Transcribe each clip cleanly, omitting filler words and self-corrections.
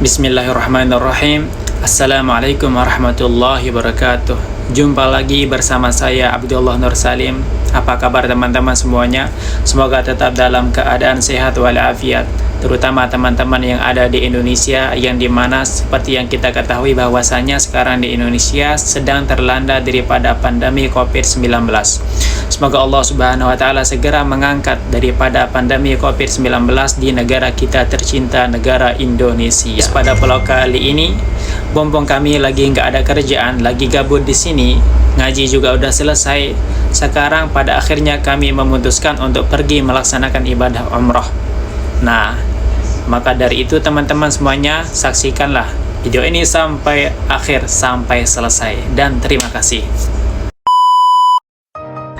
Bismillahirrahmanirrahim. Assalamualaikum warahmatullahi wabarakatuh. Jumpa lagi bersama saya Abdullah Nur Salim. Apa kabar teman-teman semuanya? Semoga tetap dalam keadaan sehat walafiat, terutama teman-teman yang ada di Indonesia, yang dimana seperti yang kita ketahui bahwasanya sekarang di Indonesia sedang terlanda daripada pandemi COVID-19. Semoga Allah Subhanahu wa Ta'ala segera mengangkat daripada pandemi COVID-19 di negara kita tercinta, negara Indonesia. Pada vlog kali ini, Bompong kami lagi nggak ada kerjaan, lagi gabut di sini. Ngaji juga udah selesai. Sekarang pada akhirnya kami memutuskan untuk pergi melaksanakan ibadah umroh. Nah, maka dari itu teman-teman semuanya, saksikanlah video ini sampai akhir, sampai selesai. Dan terima kasih.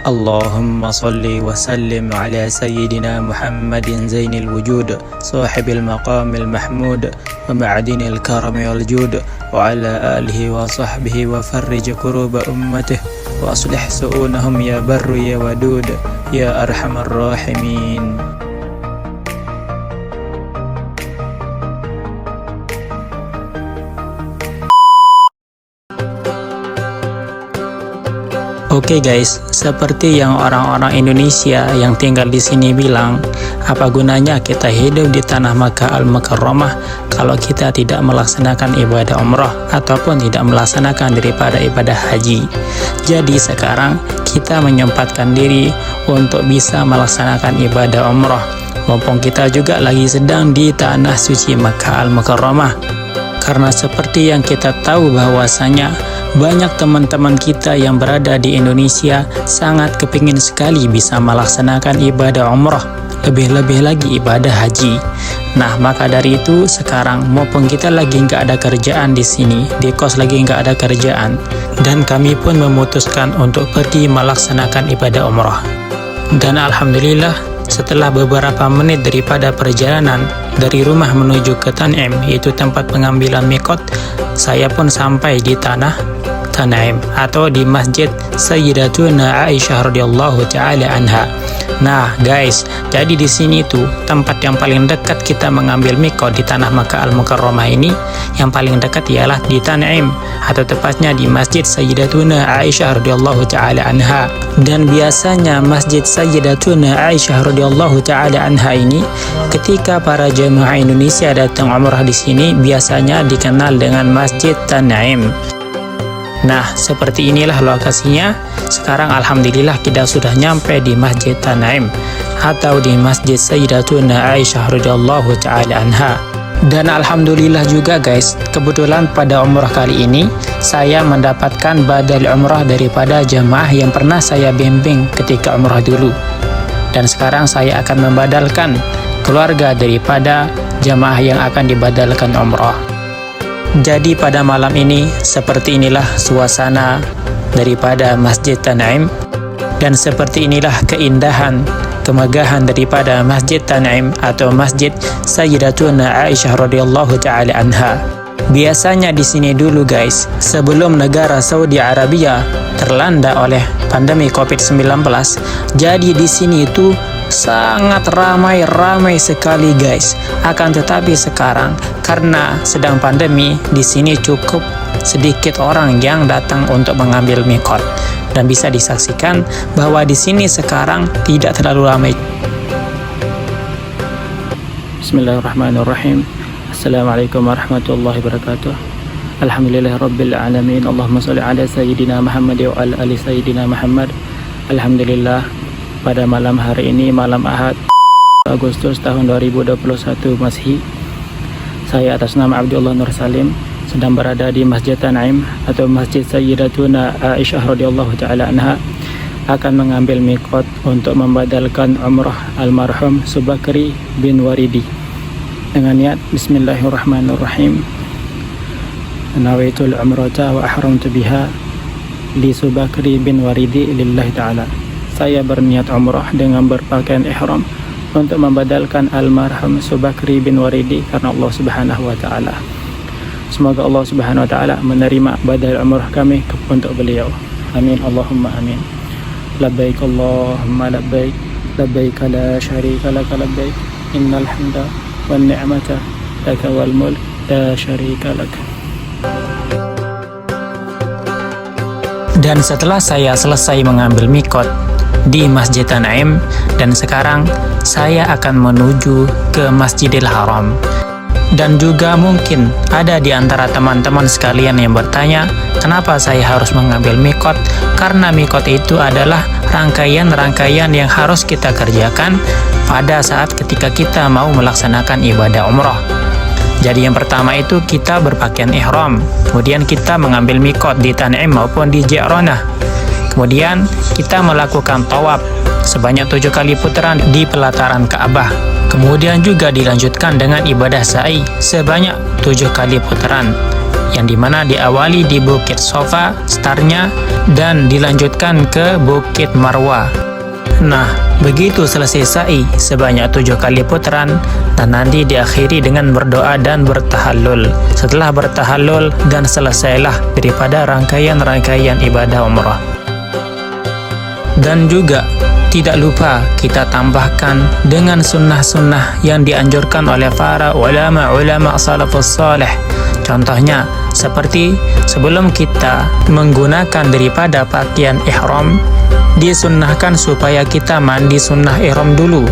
اللهم صل وسلم على سيدنا محمد زين الوجود صاحب المقام المحمود ومعدن الكرم والجود وعلى آله وصحبه وفرج كروب أمته وأصلح سؤونهم يا بر يا ودود يا أرحم الراحمين. Oke guys, seperti yang orang-orang Indonesia yang tinggal di sini bilang, apa gunanya kita hidup di tanah Makkah Al-Mukarramah kalau kita tidak melaksanakan ibadah umrah ataupun tidak melaksanakan daripada ibadah haji. Jadi sekarang kita menyempatkan diri untuk bisa melaksanakan ibadah umrah, mumpung kita juga lagi sedang di tanah suci Makkah Al-Mukarramah. Karena seperti yang kita tahu bahwasanya banyak teman-teman kita yang berada di Indonesia sangat kepingin sekali bisa melaksanakan ibadah umrah, lebih-lebih lagi ibadah haji. Nah, maka dari itu sekarang mumpung kita lagi nggak ada kerjaan di sini, di kos lagi nggak ada kerjaan, dan kami pun memutuskan untuk pergi melaksanakan ibadah umrah. Dan alhamdulillah, setelah beberapa menit daripada perjalanan dari rumah menuju ke Tan'im, yaitu tempat pengambilan mikot, saya pun sampai di tanah Tan'im atau di Masjid Sayyidatuna Aisyah radhiyallahu taala anha. Nah, guys, jadi di sini tuh tempat yang paling dekat kita mengambil mikot di tanah Makkah Al-Mukarramah ini, yang paling dekat ialah di Tan'im atau tepatnya di Masjid Sayyidatuna Aisyah radhiyallahu taala anha. Dan biasanya Masjid Sayyidatuna Aisyah radhiyallahu taala anha ini, ketika para jemaah Indonesia datang umrah di sini, biasanya dikenal dengan Masjid Tan'im. Nah, seperti inilah lokasinya. Sekarang alhamdulillah kita sudah nyampe di Masjid Tan'im atau di Masjid Sayyidatuna Aisyah radhiyallahu taala anha. Dan alhamdulillah juga guys, kebetulan pada umrah kali ini saya mendapatkan badal umrah daripada jemaah yang pernah saya bimbing ketika umrah dulu. Dan sekarang saya akan membadalkan keluarga daripada jemaah yang akan dibadalkan umrah. Jadi pada malam ini seperti inilah suasana daripada Masjid Tan'im, dan seperti inilah keindahan, kemegahan daripada Masjid Tan'im atau Masjid Sayyidatuna Aisyah radhiyallahu taala anha. Biasanya di sini dulu guys, sebelum negara Saudi Arabia terlanda oleh pandemi COVID-19, jadi di sini itu sangat ramai sekali guys. Akan tetapi sekarang karena sedang pandemi, di sini cukup sedikit orang yang datang untuk mengambil mikot, dan bisa disaksikan bahwa di sini sekarang tidak terlalu ramai. Bismillahirrahmanirrahim. Assalamualaikum warahmatullahi wabarakatuh. Alhamdulillahirabbil alamin. Allahumma shalli ala sayyidina Muhammad wa ala ali sayyidina Muhammad. Alhamdulillah, pada malam hari ini, malam Ahad, Agustus tahun 2021 Masehi, saya atas nama Abdullah Nur Salim sedang berada di Masjid Tan'im atau Masjid Sayyidatuna Aisyah radhiyallahu taala anha, akan mengambil mikot untuk membadalkan umrah almarhum Subakri bin Waridi dengan niat Bismillahirrahmanirrahim. Nawaitul umrata wa ahramtu biha li Subakri bin Waridi lillahi ta'ala. Saya berniat umrah dengan berpakaian ihram untuk membadalkan almarhum Subakri bin Waridi karena Allah Subhanahu wa Ta'ala. Semoga Allah Subhanahu wa Ta'ala menerima badal umrah kami untuk beliau. Amin Allahumma amin. Labbaik Allahumma labbaik, labbaik la syarika laka labbaik, innal hamda wan ni'mata laka wal mulk لا شريك لك. Dan setelah saya selesai mengambil mikot di Masjid Tan'im, dan sekarang saya akan menuju ke Masjidil Haram. Dan juga mungkin ada di antara teman-teman sekalian yang bertanya, kenapa saya harus mengambil mikot? Karena mikot itu adalah rangkaian-rangkaian yang harus kita kerjakan pada saat ketika kita mau melaksanakan ibadah umroh. Jadi yang pertama itu kita berpakaian ihram, kemudian kita mengambil mikot di Tan'im maupun di Ji'ranah. Kemudian kita melakukan tawaf sebanyak 7 kali putaran di pelataran Ka'bah. Kemudian juga dilanjutkan dengan ibadah sa'i sebanyak 7 kali putaran, yang dimana diawali di Bukit Sofa startnya dan dilanjutkan ke Bukit Marwah. Nah, begitu selesai sa'i sebanyak 7 kali putaran, dan nanti diakhiri dengan berdoa dan bertahallul. Setelah bertahallul dan selesailah daripada rangkaian-rangkaian ibadah umrah. Dan juga tidak lupa kita tambahkan dengan sunnah-sunnah yang dianjurkan oleh para ulama-ulama salafus salih. Contohnya seperti sebelum kita menggunakan daripada pakaian ihram, disunnahkan supaya kita mandi sunnah ihram dulu,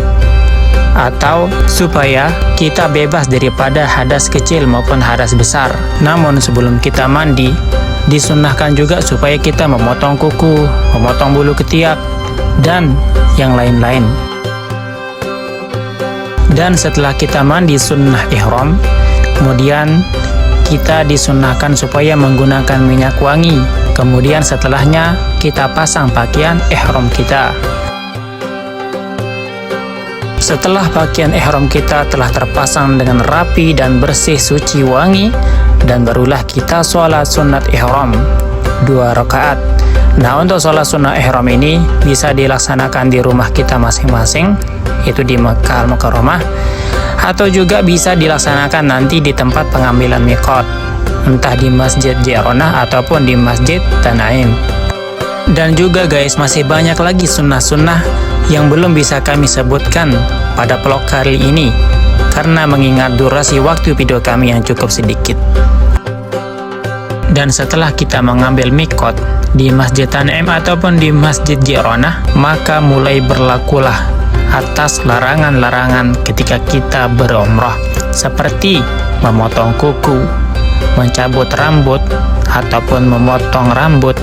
atau supaya kita bebas daripada hadas kecil maupun hadas besar. Namun sebelum kita mandi, disunnahkan juga supaya kita memotong kuku, memotong bulu ketiak, dan yang lain-lain. Dan setelah kita mandi sunnah ihram, kemudian kita disunnahkan supaya menggunakan minyak wangi. Kemudian setelahnya kita pasang pakaian ihram kita. Setelah pakaian ihram kita telah terpasang dengan rapi dan bersih, suci, wangi, dan barulah kita sholat sunat ihram 2 rakaat. Nah, untuk sholat sunnah ihram ini bisa dilaksanakan di rumah kita masing-masing, itu di Makkah Al-Mukarramah, atau juga bisa dilaksanakan nanti di tempat pengambilan mikot, entah di Masjid Ji'ranah ataupun di Masjid Tan'im. Dan juga guys, masih banyak lagi sunnah-sunnah yang belum bisa kami sebutkan pada vlog kali ini, karena mengingat durasi waktu video kami yang cukup sedikit. Dan setelah kita mengambil mikot di Masjid Tan'im ataupun di Masjid Ji'ranah, maka mulai berlakulah atas larangan-larangan ketika kita berumrah, seperti memotong kuku, mencabut rambut ataupun memotong rambut,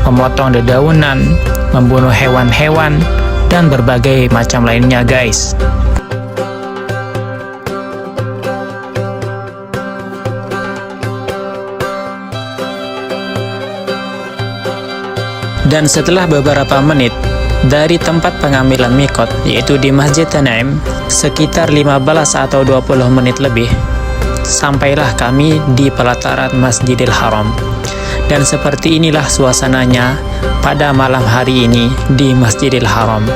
memotong dedaunan, membunuh hewan-hewan, dan berbagai macam lainnya guys. Dan setelah beberapa menit dari tempat pengambilan mikot, yaitu di Masjid Tan'im, sekitar 15 atau 20 menit lebih, sampailah kami di pelataran Masjidil Haram. Dan seperti inilah suasananya pada malam hari ini di Masjidil Haram.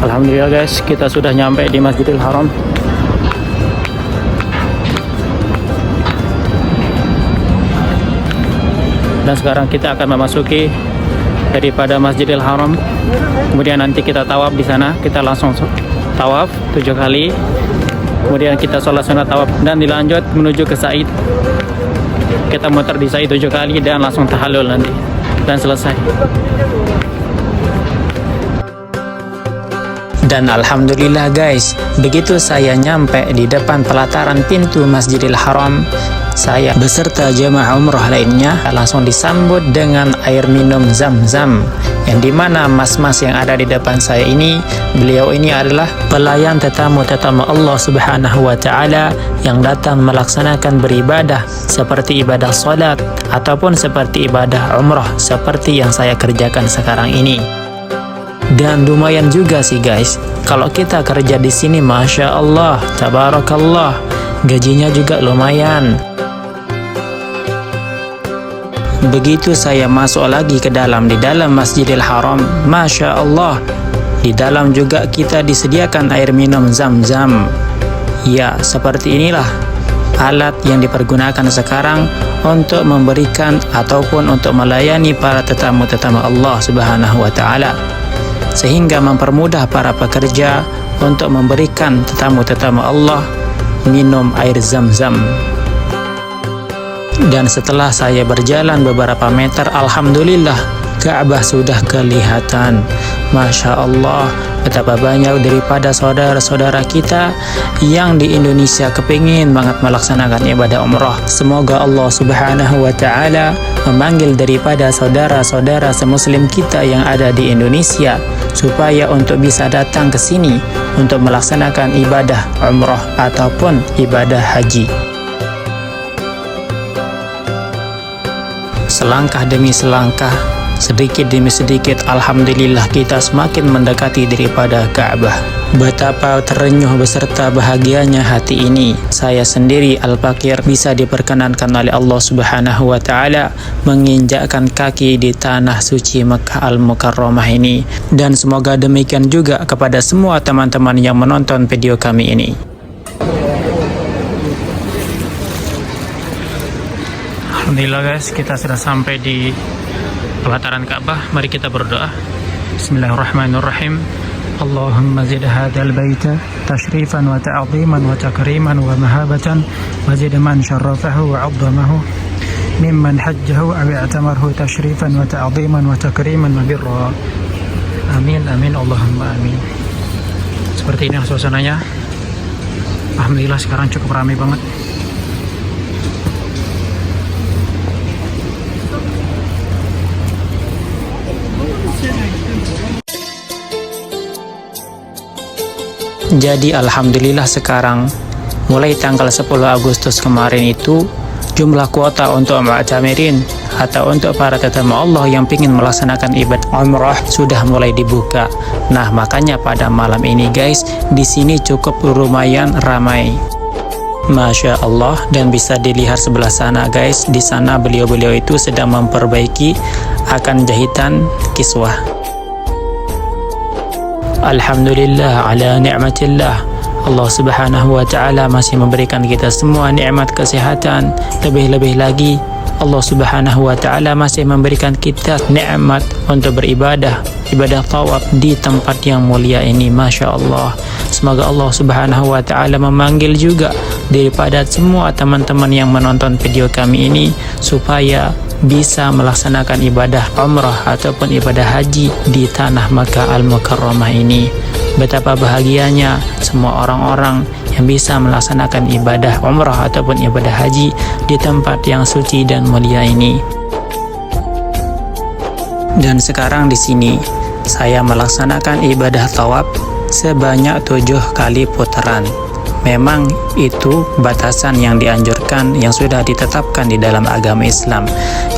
Alhamdulillah guys, kita sudah nyampe di Masjidil Haram. Dan sekarang kita akan memasuki daripada Masjidil Haram. Kemudian nanti kita tawaf di sana. Kita langsung tawaf 7 kali. Kemudian kita sholat sunat tawaf dan dilanjut menuju ke Sa'i. Kita muter di Sa'i 7 kali dan langsung tahallul nanti dan selesai. Dan alhamdulillah guys, begitu saya nyampe di depan pelataran pintu Masjidil Haram, saya beserta jemaah umroh lainnya langsung disambut dengan air minum Zam-Zam, yang dimana mas-mas yang ada di depan saya ini, beliau ini adalah pelayan tetamu-tetamu Allah Subhanahu wa Ta'ala yang datang melaksanakan beribadah seperti ibadah salat ataupun seperti ibadah umroh seperti yang saya kerjakan sekarang ini. Dan lumayan juga sih guys, kalau kita kerja di sini, masya Allah, tabarakallah, gajinya juga lumayan. Begitu saya masuk lagi ke dalam, di dalam Masjidil Haram, masya Allah, di dalam juga kita disediakan air minum Zam-Zam. Ya, seperti inilah alat yang dipergunakan sekarang untuk memberikan ataupun untuk melayani para tetamu-tetamu Allah Subhanahu wa taala, sehingga mempermudah para pekerja untuk memberikan tetamu-tetamu Allah minum air Zam-Zam. Dan setelah saya berjalan beberapa meter, alhamdulillah Ka'bah sudah kelihatan. Masya Allah, betapa banyak daripada saudara-saudara kita yang di Indonesia kepingin banget melaksanakan ibadah umrah. Semoga Allah Subhanahu wa taala memanggil daripada saudara-saudara semuslim kita yang ada di Indonesia supaya untuk bisa datang ke sini untuk melaksanakan ibadah umrah ataupun ibadah haji. Selangkah demi selangkah, sedikit demi sedikit, alhamdulillah kita semakin mendekati daripada Ka'bah. Betapa terenyuh beserta bahagianya hati ini. Saya sendiri Al-Fakir bisa diperkenankan oleh Allah Subhanahu wa taala menginjakkan kaki di tanah suci Makkah Al-Mukarramah ini. Dan semoga demikian juga kepada semua teman-teman yang menonton video kami ini. Alhamdulillah guys, kita sudah sampai di pelataran Ka'bah. Mari kita berdoa. Bismillahirrahmanirrahim. Allahumma zid hadzal baita tashrifan wa ta'ziman wa takriman wa mahabatan wa zid man syarrafahu wa 'azzamahu mimman hajjahu aw i'tamarhu tashrifan wa ta'ziman wa takriman wa birra. Amin amin Allahumma amin. Seperti ini suasananya. Alhamdulillah sekarang cukup ramai banget. Jadi alhamdulillah sekarang mulai tanggal 10 Agustus kemarin itu jumlah kuota untuk mu'tamirin atau untuk para tetamu Allah yang ingin melaksanakan ibadah umrah sudah mulai dibuka. Nah, makanya pada malam ini guys, di sini cukup lumayan ramai. Masya Allah, dan bisa dilihat sebelah sana guys, di sana beliau-beliau itu sedang memperbaiki akan jahitan kiswah. Alhamdulillah ala ni'matillah. Allah Subhanahu wa taala masih memberikan kita semua nikmat kesehatan. Lebih-lebih lagi Allah Subhanahu wa taala masih memberikan kita nikmat untuk beribadah, ibadah tawaf di tempat yang mulia ini. Masya Allah. Semoga Allah Subhanahu wa taala memanggil juga daripada semua teman-teman yang menonton video kami ini supaya bisa melaksanakan ibadah umrah ataupun ibadah haji di tanah Makkah Al-Mukarramah ini. Betapa bahagianya semua orang-orang yang bisa melaksanakan ibadah umrah ataupun ibadah haji di tempat yang suci dan mulia ini. Dan sekarang di sini saya melaksanakan ibadah tawaf sebanyak 7 kali putaran. Memang itu batasan yang dianjurkan yang sudah ditetapkan di dalam agama Islam,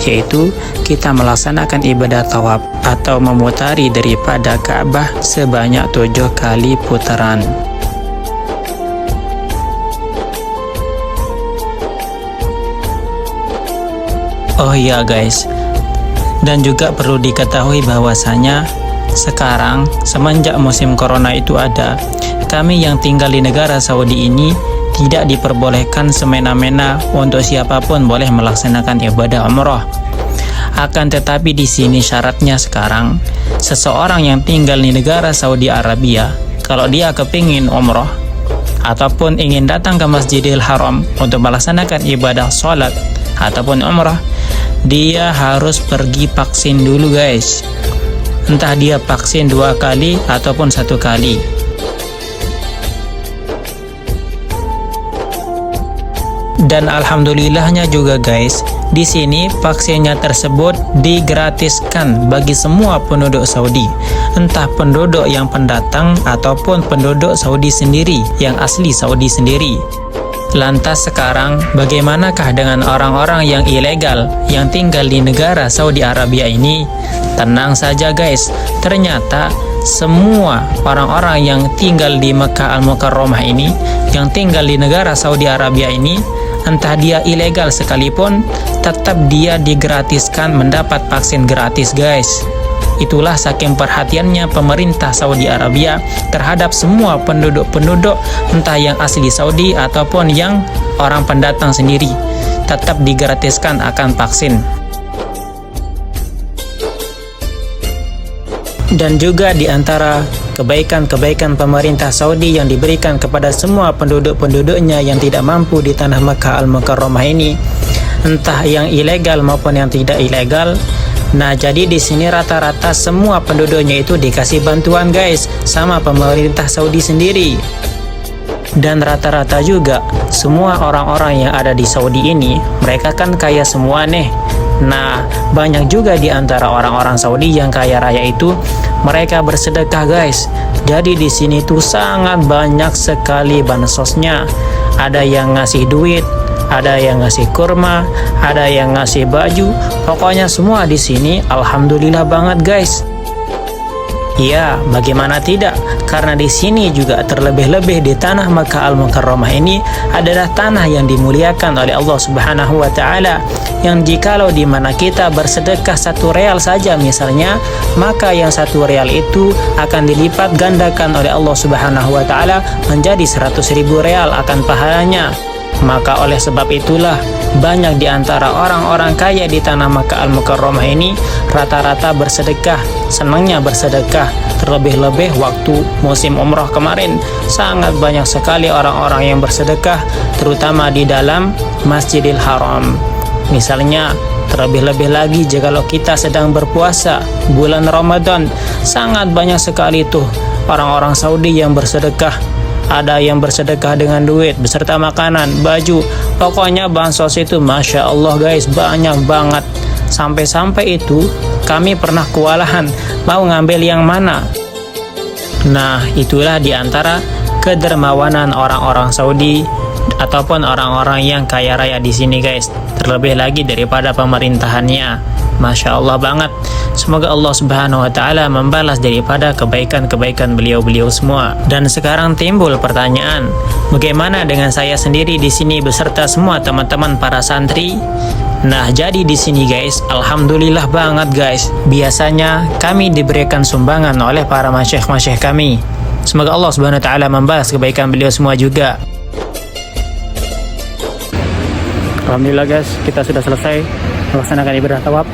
yaitu kita melaksanakan ibadah tawaf atau memutari daripada Ka'bah sebanyak 7 kali putaran. Oh iya guys, dan juga perlu diketahui bahwasanya sekarang semenjak musim corona itu ada, kami yang tinggal di negara Saudi ini tidak diperbolehkan semena-mena untuk siapapun boleh melaksanakan ibadah umrah. Akan tetapi di sini syaratnya sekarang, seseorang yang tinggal di negara Saudi Arabia, kalau dia kepingin umrah ataupun ingin datang ke Masjidil Haram untuk melaksanakan ibadah sholat ataupun umrah, dia harus pergi vaksin dulu guys. Entah dia vaksin 2 kali ataupun 1 kali. Dan alhamdulillahnya juga guys, di sini vaksinnya tersebut digratiskan bagi semua penduduk Saudi, entah penduduk yang pendatang ataupun penduduk Saudi sendiri, yang asli Saudi sendiri. Lantas sekarang bagaimanakah dengan orang-orang yang ilegal yang tinggal di negara Saudi Arabia ini? Tenang saja guys, ternyata semua orang-orang yang tinggal di Makkah Al-Mukarramah ini, yang tinggal di negara Saudi Arabia ini, entah dia ilegal sekalipun, tetap dia digratiskan mendapat vaksin gratis guys. Itulah saking perhatiannya pemerintah Saudi Arabia terhadap semua penduduk-penduduk, entah yang asli Saudi ataupun yang orang pendatang sendiri, tetap digratiskan akan vaksin. Dan juga di antara kebaikan-kebaikan pemerintah Saudi yang diberikan kepada semua penduduk-penduduknya yang tidak mampu di tanah Makkah Al-Mukarramah ini, entah yang ilegal maupun yang tidak ilegal. Nah, jadi di sini rata-rata semua penduduknya itu dikasih bantuan guys sama pemerintah Saudi sendiri. Dan rata-rata juga semua orang-orang yang ada di Saudi ini, mereka kan kaya semua nih. Nah, banyak juga di antara orang-orang Saudi yang kaya raya itu, mereka bersedekah guys. Jadi di sini tuh sangat banyak sekali bansosnya. Ada yang ngasih duit, ada yang ngasih kurma, ada yang ngasih baju. Pokoknya semua di sini alhamdulillah banget guys. Ya, bagaimana tidak? Karena di sini juga terlebih-lebih di tanah Makkah Al-Mukarramah ini adalah tanah yang dimuliakan oleh Allah Subhanahu wa taala. Yang jikalau di mana kita bersedekah 1 real saja misalnya, maka yang 1 real itu akan dilipat gandakan oleh Allah Subhanahu wa taala menjadi 100.000 real akan pahalanya. Maka oleh sebab itulah banyak di antara orang-orang kaya di tanah Makkah Al-Mukarramah ini rata-rata bersedekah, senangnya bersedekah. Terlebih-lebih waktu musim umrah kemarin, sangat banyak sekali orang-orang yang bersedekah, terutama di dalam Masjidil Haram. Misalnya, terlebih-lebih lagi jikalau kita sedang berpuasa bulan Ramadan, sangat banyak sekali tuh orang-orang Saudi yang bersedekah. Ada yang bersedekah dengan duit beserta makanan, baju. Pokoknya bansos itu Masya Allah guys, banyak banget. Sampai-sampai itu kami pernah kewalahan mau ngambil yang mana. Nah, itulah diantara kedermawanan orang-orang Saudi ataupun orang-orang yang kaya raya di sini guys. Terlebih lagi daripada pemerintahannya. Masya Allah banget. Semoga Allah Subhanahu wa taala membalas daripada kebaikan-kebaikan beliau-beliau semua. Dan sekarang timbul pertanyaan, bagaimana dengan saya sendiri di sini beserta semua teman-teman para santri? Nah, jadi di sini guys, alhamdulillah banget guys. Biasanya kami diberikan sumbangan oleh para masyayikh-masyayikh kami. Semoga Allah Subhanahu wa taala membalas kebaikan beliau semua juga. Alhamdulillah guys, kita sudah selesai melaksanakan ibadah tawaf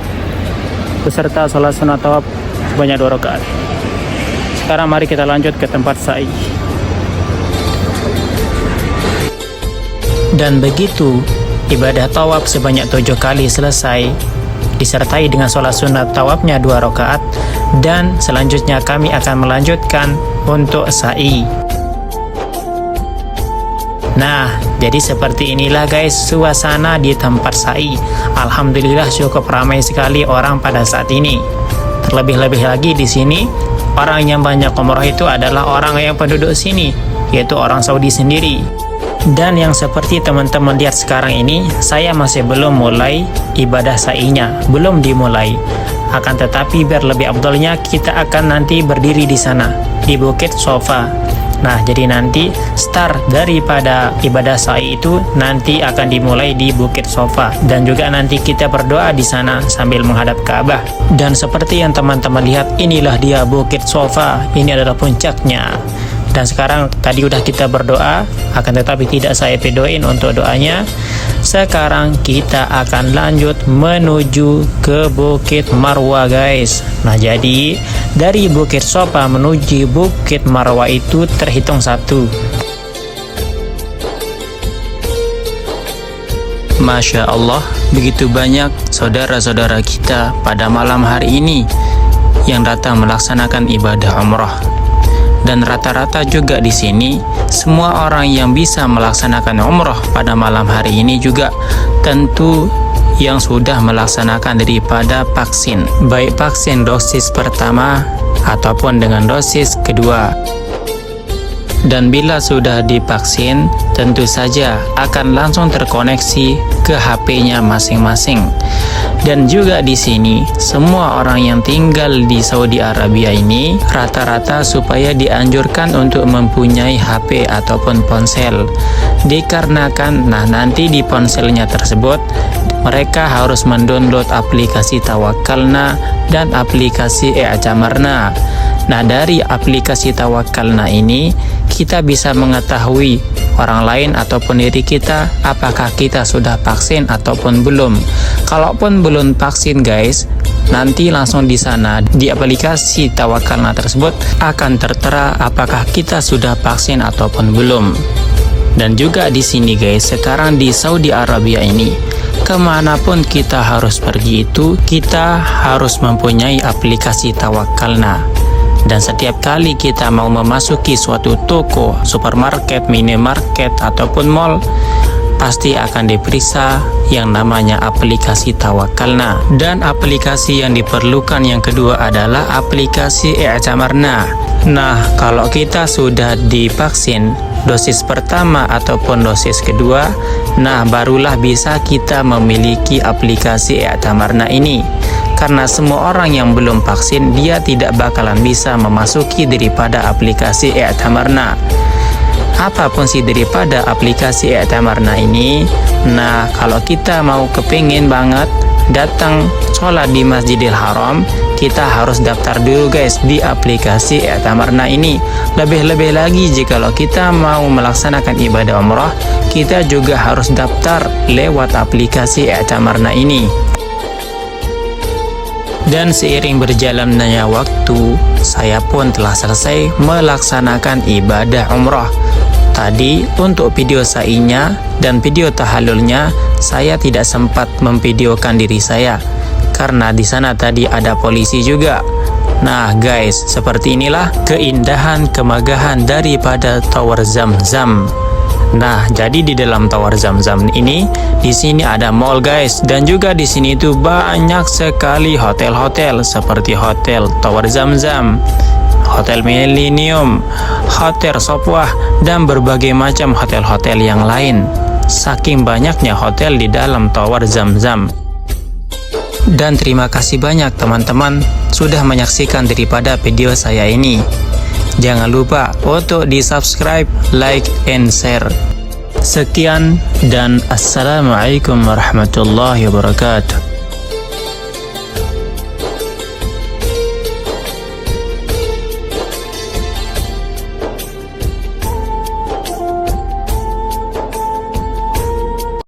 beserta sholat sunat tawaf sebanyak 2 rakaat. Sekarang mari kita lanjut ke tempat sa'i. Dan begitu ibadah tawaf sebanyak 7 kali selesai, disertai dengan sholat sunat tawafnya 2 rakaat, dan selanjutnya kami akan melanjutkan untuk sa'i. Nah, jadi seperti inilah guys suasana di tempat sa'i. Alhamdulillah cukup ramai sekali orang pada saat ini. Terlebih-lebih lagi di sini orang yang banyak umrah itu adalah orang yang penduduk sini, yaitu orang Saudi sendiri. Dan yang seperti teman-teman lihat sekarang ini, saya masih belum mulai ibadah sa'inya, belum dimulai. Akan tetapi biar lebih afdolnya kita akan nanti berdiri di sana di Bukit Sofa. Nah, jadi nanti start daripada ibadah sa'i itu nanti akan dimulai di Bukit Sofa, dan juga nanti kita berdoa di sana sambil menghadap Ka'bah. Dan seperti yang teman-teman lihat, inilah dia Bukit Sofa. Ini adalah puncaknya. Dan sekarang tadi udah kita berdoa, akan tetapi tidak saya videoin untuk doanya. Sekarang kita akan lanjut menuju ke Bukit Marwah guys. Nah, jadi dari Bukit Sofa menuju Bukit Marwah itu terhitung 1. Masya Allah, begitu banyak saudara-saudara kita pada malam hari ini yang datang melaksanakan ibadah umrah. Dan rata-rata juga di sini semua orang yang bisa melaksanakan umrah pada malam hari ini juga tentu yang sudah melaksanakan daripada vaksin, baik vaksin dosis pertama ataupun dengan dosis kedua. Dan bila sudah divaksin, tentu saja akan langsung terkoneksi ke HP-nya masing-masing. Dan juga di sini semua orang yang tinggal di Saudi Arabia ini rata-rata supaya dianjurkan untuk mempunyai HP ataupun ponsel. Dikarenakan nanti di ponselnya tersebut mereka harus mendownload aplikasi Tawakkalna dan aplikasi I'tamarna. Nah, dari aplikasi Tawakkalna ini kita bisa mengetahui orang lain ataupun diri kita apakah kita sudah vaksin ataupun belum. Kalaupun belum vaksin guys, nanti langsung di sana di aplikasi Tawakkalna tersebut akan tertera apakah kita sudah vaksin ataupun belum. Dan juga di sini guys, sekarang di Saudi Arabia ini, kemanapun kita harus pergi itu, kita harus mempunyai aplikasi Tawakkalna. Dan setiap kali kita mau memasuki suatu toko, supermarket, minimarket, ataupun mall, pasti akan diperiksa yang namanya aplikasi Tawakkalna. Dan aplikasi yang diperlukan yang kedua adalah aplikasi I'tamarna. Nah, kalau kita sudah divaksin dosis pertama ataupun dosis kedua, nah barulah bisa kita memiliki aplikasi I'tamarna ini. Karena semua orang yang belum vaksin, dia tidak bakalan bisa memasuki daripada aplikasi I'tamarna. Apa fungsi daripada aplikasi I'tamarna ini? Nah, kalau kita mau kepingin banget datang sholat di Masjidil Haram, kita harus daftar dulu guys di aplikasi I'tamarna ini. Lebih-lebih lagi jikalau kita mau melaksanakan ibadah umrah, kita juga harus daftar lewat aplikasi I'tamarna ini. Dan seiring berjalannya waktu, saya pun telah selesai melaksanakan ibadah umrah. Tadi untuk video sa'inya dan video tahallulnya saya tidak sempat memvideokan diri saya karena di sana tadi ada polisi juga. Nah guys, seperti inilah keindahan kemegahan daripada Tower Zamzam. Nah, jadi di dalam Tower Zamzam ini, di sini ada mall guys, dan juga di sini itu banyak sekali hotel-hotel seperti hotel Tower Zamzam, Hotel Millennium, Hotel Sopwah, dan berbagai macam hotel-hotel yang lain. Saking banyaknya hotel di dalam Tower Zamzam. Dan terima kasih banyak teman-teman sudah menyaksikan daripada video saya ini. Jangan lupa untuk di subscribe, like, and share. Sekian dan assalamualaikum warahmatullahi wabarakatuh.